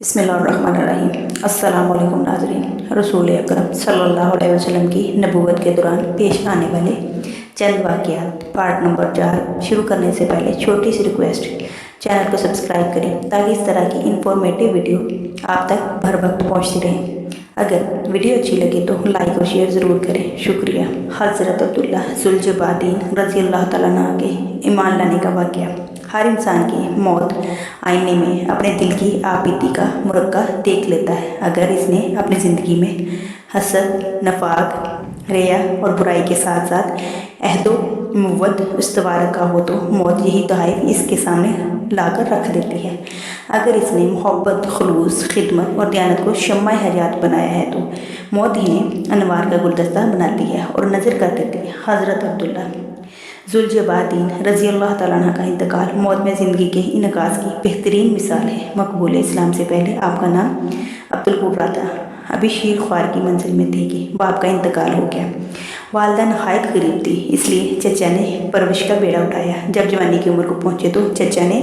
बिस्मिल्लाहिर्रहमानिर्रहीम। अस्सलामुअलैकुम नाज़रीन। रसूल अकरम सल्लल्लाहु अलैहि वसल्लम की नबूवत के दौरान पेश आने वाले चंद वाक़यात पार्ट नंबर 4 शुरू करने से पहले छोटी सी रिक्वेस्ट, चैनल को सब्सक्राइब करें ताकि इस तरह की इंफॉर्मेटिव वीडियो आप तक भर वक्त पहुँचती रहें। अगर वीडियो अच्छी लगे तो लाइक और शेयर ज़रूर करें, शुक्रिया। हज़रत अब्दुल्ला ज़ुलजबादीन रज़ी अल्लाह तआला अन्हु के ईमान लाने का वाक़या। हर इंसान की मौत आईने में अपने दिल की आपबीती का मुरक्का देख लेता है। अगर इसने अपनी ज़िंदगी में हसद, नफाक, रिया और बुराई के साथ साथ अहदो मुवत इस्तवार रखा हो तो मौत यही तोहफ़ इसके सामने लाकर रख देती है। अगर इसने मोहब्बत, खुलूस, खिदमत और दयानत को शम्मा हयात बनाया है तो मौत इन्हें अनवार का गुलदस्ता बनाती है और नज़र कर देती है। हज़रत अब्दुल्ला ज़ुलजबादीन रज़ी अल्लाह तआला अन्हु का इंतकाल मौत में ज़िंदगी के इनकास की बेहतरीन मिसाल है। मकबूल इस्लाम से पहले आपका नाम अब्दुल कुबरा था। अभी शीर ख्वार की मंजिल में थे कि बाप का इंतकाल हो गया। वालदा नहायत गरीब थी, इसलिए चचा ने परवरिश का बेड़ा उठाया। जब जवानी की उम्र को पहुँचे तो चचा ने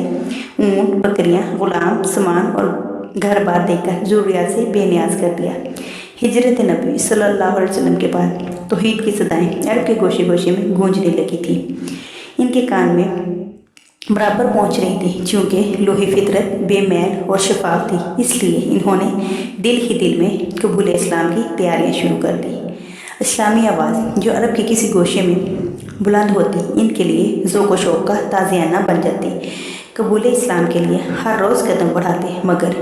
ऊँट, बकरियाँ, ग़ुलाम, सामान और घर बार देकर ज़रूरियात से बेनियाज कर दिया। हिजरत नबी सल्लल्लाहु अलैहि वसल्लम के बाद तौहीद की सदाएं अरब के गोशे गोशे में गूंजने लगी थी। इनके कान में बराबर पहुंच रही थी। चूँकि लोहे फितरत बेमैल और शफाफ थी, इसलिए इन्होंने दिल ही दिल में कबूल इस्लाम की तैयारियां शुरू कर दी। इस्लामी आवाज़ जो अरब के किसी गोशे में बुलंद होती, इनके लिए ज़ौक़ व शौक़ का ताज़ियाना बन जाती। कबूल इस्लाम के लिए हर रोज़ कदम बढ़ाते, मगर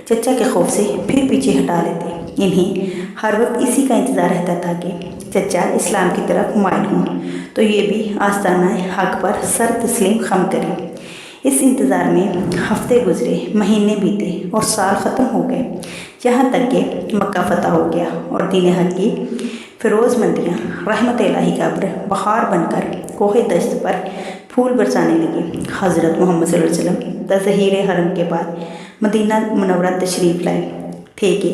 चचा के खौफ से फिर पीछे हटा लेते। इन्हें हर वक्त इसी का इंतज़ार रहता था कि चचा इस्लाम की तरफ माइल हों तो ये भी आस्ताना हक़ पर सर तस्लीम खम करें। इस इंतज़ार में हफ्ते गुजरे, महीने बीते और साल ख़त्म हो गए, यहाँ तक कि मक्का फ़तह हो गया और दीन हक़ की फिरोज़मंदियाँ रहमत इलाही का अब्र बहार बनकर कोहे दश्त पर फूल बरसाने लगे। हज़रत मोहम्मद सल्लल्लाहु अलैहि वसल्लम तज़हीर हरम के बाद मदीना मुनव्वरा तशरीफ़ लाए थे कि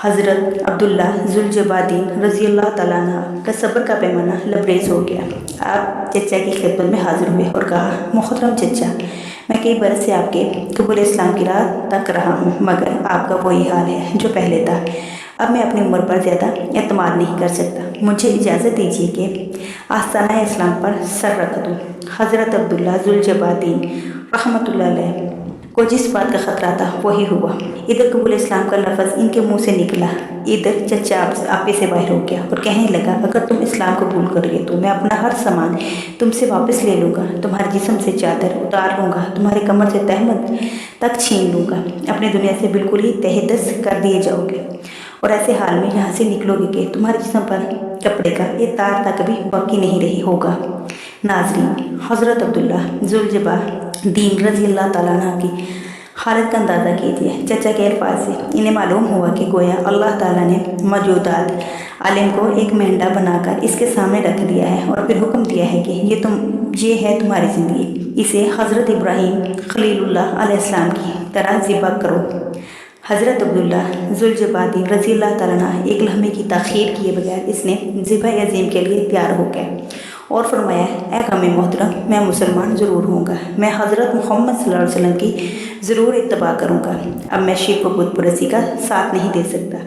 हज़रत अब्दुल्ला ज़ुलजबादीन रज़ी अल्लाह तआला अन्हु का सब्र का पैमाना लबरेज़ हो गया। आप चचा की खिदमत में हाज़िर हुए और कहा, मोहतरम चचा, मैं कई बरस से आपके कबूल इस्लाम की राह तक रहा हूँ, मगर आपका वही हाल है जो पहले था। अब मैं अपनी उम्र पर ज़्यादा एतमाद नहीं कर सकता। मुझे इजाज़त दीजिए कि आस्ताना इस्लाम पर सर रख दूँ। हज़रत अब्दुल्ला ज़ुलजबादीन रहमतुल्लाह अलैह को जिस बात का ख़तरा था वही हुआ। इधर कबूल इस्लाम का लफ्ज़ इनके मुंह से निकला, इधर चचा आपे से बाहर हो गया और कहने लगा, अगर तुम इस्लाम कबूल करोगे तो मैं अपना हर सामान तुमसे वापस ले लूँगा, तुम्हारे जिस्म से चादर उतार लूँगा, तुम्हारी कमर से तहमद तक छीन लूँगा, अपनी दुनिया से बिल्कुल ही तहदस कर दिए जाओगे और ऐसे हाल में यहाँ से निकलोगे कि तुम्हारे जिस्म पर कपड़े का ये तार तक भी बाकी नहीं रही होगा। नाज़रीन, हज़रत अब्दुल्ला ज़ुलजबादीन रज़ी अल्लाह तआला अन्हु की हालत का अंदाज़ा कीजिए। चचा के अल्फाज से इन्हें मालूम हुआ कि गोया अल्लाह ताला ने मौजूदात आलिम को एक मेंढा बनाकर इसके सामने रख दिया है और फिर हुक्म दिया है कि ये है तुम्हारी ज़िंदगी, इसे हज़रत इब्राहीम खलीलुल्लाह अलैहिस्सलाम की तरह ज़िबा करो। हज़रत अब्दुल्ला ज़ुलजबादीन रज़ी अल्लाह तआला अन्हु एक लम्हे की ताख़ीर किए बगैर इसने ज़िबा अज़ीम के लिए तैयार हो गए और फरमाया, ए कौम मोहतरम, मैं मुसलमान ज़रूर होऊंगा, मैं हज़रत मोहम्मद सल्लल्लाहु अलैहि वसल्लम की ज़रूर इत्तबा करूँगा। अब मैं शिर्क व बुत परस्ती का साथ नहीं दे सकता।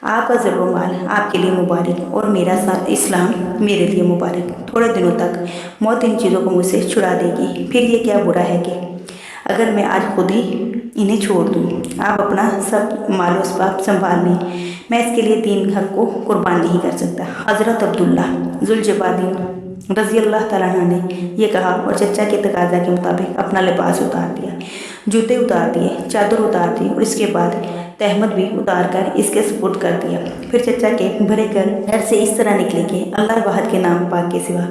आपका ज़र्रो माल आपके लिए मुबारक और मेरा साथ इस्लाम मेरे लिए मुबारक। थोड़े दिनों तक मौत इन चीज़ों को मुझसे छुड़ा देगी, फिर ये क्या बुरा है कि अगर मैं आज खुद ही इन्हें छोड़ दूँ। आप अपना सब माल व असबाब संभाल लें, मैं इसके लिए दीन हक़ को कुर्बान नहीं कर सकता। हज़रत अब्दुल्ला ज़ुलजबादीन रज़ी अल्लाह तआला अन्हु ने यह कहा और चचा के तकाज़ा के मुताबिक अपना लिबास उतार दिया, जूते उतार दिए, चादर उतार दी और इसके बाद तहमद भी उतार कर इसके सुपुर्द कर दिया। फिर चचा के भरे घर से इस तरह निकले कि अल्लाह वाहिद के नाम पाक के सिवा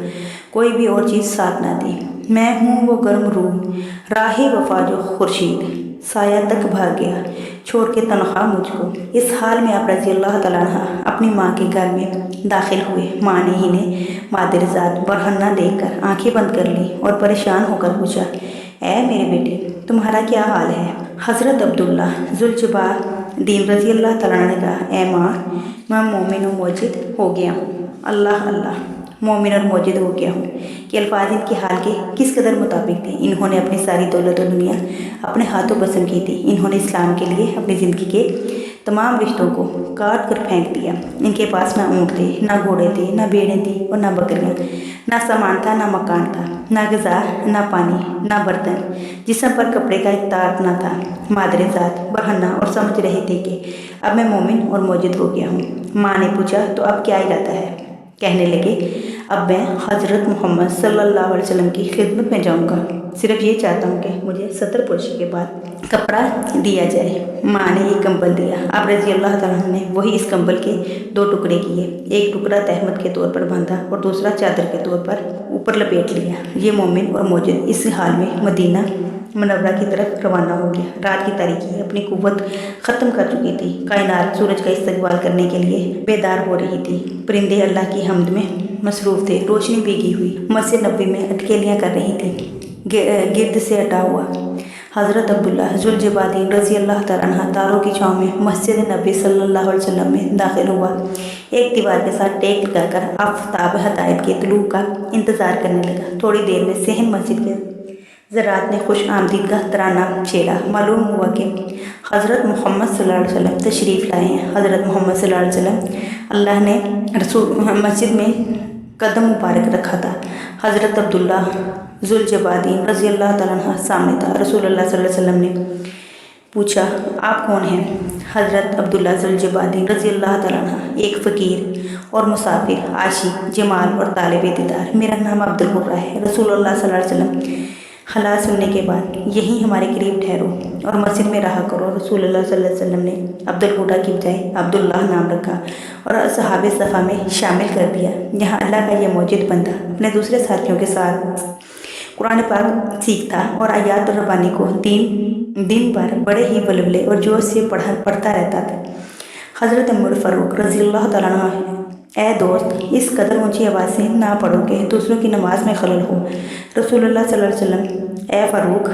कोई भी और चीज़ साथ ना दी। मैं हूँ वो गर्म रूह, राहे वफा जो खुर्शीद साया तक भाग गया, छोड़ के तनख्वाह मुझको। इस हाल में आप रज़ी अल्लाह तआला अन्हु अपनी माँ के घर में दाखिल हुए। माँ ने इन्हें मादरजात बरहन्ना देखकर आंखें बंद कर ली और परेशान होकर पूछा, ऐ मेरे बेटे, तुम्हारा क्या हाल है? हज़रत अब्दुल्ला ज़ुलजबादीन रज़ी अल्लाह तआला अन्हु ने कहा, ए माँ, मैं मोमिन व मोजिद हो गया हूँ। अल्लाह अल्लाह मोमिन और मौजूद हो गया हूँ कि अल्फाज इनके हाल के किस कदर मुताबिक थे। इन्होंने अपनी सारी दौलत और दुनिया अपने हाथों बसम की थी। इन्होंने इस्लाम के लिए अपनी ज़िंदगी के तमाम रिश्तों को काट कर फेंक दिया। इनके पास ना ऊँट थे, ना घोड़े थे, ना भेड़ें थी और ना बकरियाँ, ना सामान था, ना मकान था, ना ग़िज़ा, ना पानी, ना बर्तन, जिस्म पर कपड़े का एक तार ना था। मादरे ज़ात बरहन्ना और समझ रहे थे कि अब मैं मोमिन और मौजूद हो गया हूँ। माँ ने पूछा, तो अब क्या इरादा है? कहने लगे, अब मैं हज़रत मोहम्मद सल्लल्लाहु अलैहि वसल्लम की खिदमत में जाऊँगा। सिर्फ ये चाहता हूँ कि मुझे 70 पुरुष के बाद कपड़ा दिया जाए। माँ ने एक कंबल दिया। अब रज़ी अल्लाह तआला अन्हा ने वही इस कंबल के 2 टुकड़े किए। एक टुकड़ा तहमत के तौर पर बांधा और दूसरा चादर के तौर पर ऊपर लपेट लिया। ये मोमिन और मौजूद इस हाल में मदीना मनव्वरा की तरफ रवाना हो गया। रात की तारीकी अपनी कुव्वत ख़त्म कर चुकी थी। कायनात सूरज का इस्तकबाल करने के लिए बेदार हो रही थी। परिंदे अल्लाह की हम्द में मसरूफ़ थे। रोशनी भीगी हुई मस्जिद नबी में अटकेलियाँ कर रही थी। गिर्द से हटा हुआ हज़रत अब्दुल्ला ज़ुलजबादी रज़ी अल्लाह तआला अन्हा तारों की छाँव में मस्जिद नबी सल्लल्लाहु अलैहि वसल्लम में दाखिल हुआ। एक दीवार के साथ टेक लगाकर आफ़ताब हदायत के तुलू का इंतज़ार करने लगा। थोड़ी देर में सहन मस्जिद के ज़रात ने खुश आमदीद का तराना छेड़ा। मालूम हुआ कि हज़रत मोहम्मद सल्लल्लाहु अलैहि वसल्लम तशरीफ़ लाए हैं। हज़रत मोहम्मद सल्लल्लाहु अलैहि वसल्लम अल्लाह ने रसूल मस्जिद में कदम मुबारक रखा था। हज़रत अब्दुल्ला ज़ुलजबादी रज़ी अल्लाह तआला अन्हा सामने था। रसूलुल्लाह सल्लल्लाहु अलैहि वसल्लम ने पूछा, आप कौन हैं? हज़रत अब्दुल्ला ज़ुलजबादी रज़ी अल्लाह तआला अन्हा एक फ़कीर और मुसाफिर, आशिक, जमाल और तालिब दीदार। मेरा नाम अब्दुल हुर्रा है। रसूलुल्लाह सल्लल्लाहु अलैहि वसल्लम हालात सुनने के बाद यहीं हमारे करीब ठहरो और मस्जिद में रहा करो। रसूलुल्लाह सल्लल्लाहु अलैहि वसल्लम ने अब्दुल हुर्रा की बजाय अब्दुल्लाह नाम रखा और असहाबे सफ़ा में शामिल कर दिया। यहाँ अल्लाह का यह मौजूद बंदा अपने दूसरे साथियों के साथ कुरान पाक सीखता और आयात और रब्बानी को दिन भर बड़े ही वलवले और जोश से पढ़ता रहता था। हज़रत उमर फ़ारूक रज़ी अल्लाह तआला अन्हु, ए दोस्त, इस कदर ऊंची आवाज़ से ना पढ़ो कि दूसरों की नमाज में खलल हो। रसूलुल्लाह सल्लल्लाहु अलैहि वसल्लम, ए फ़ारूक,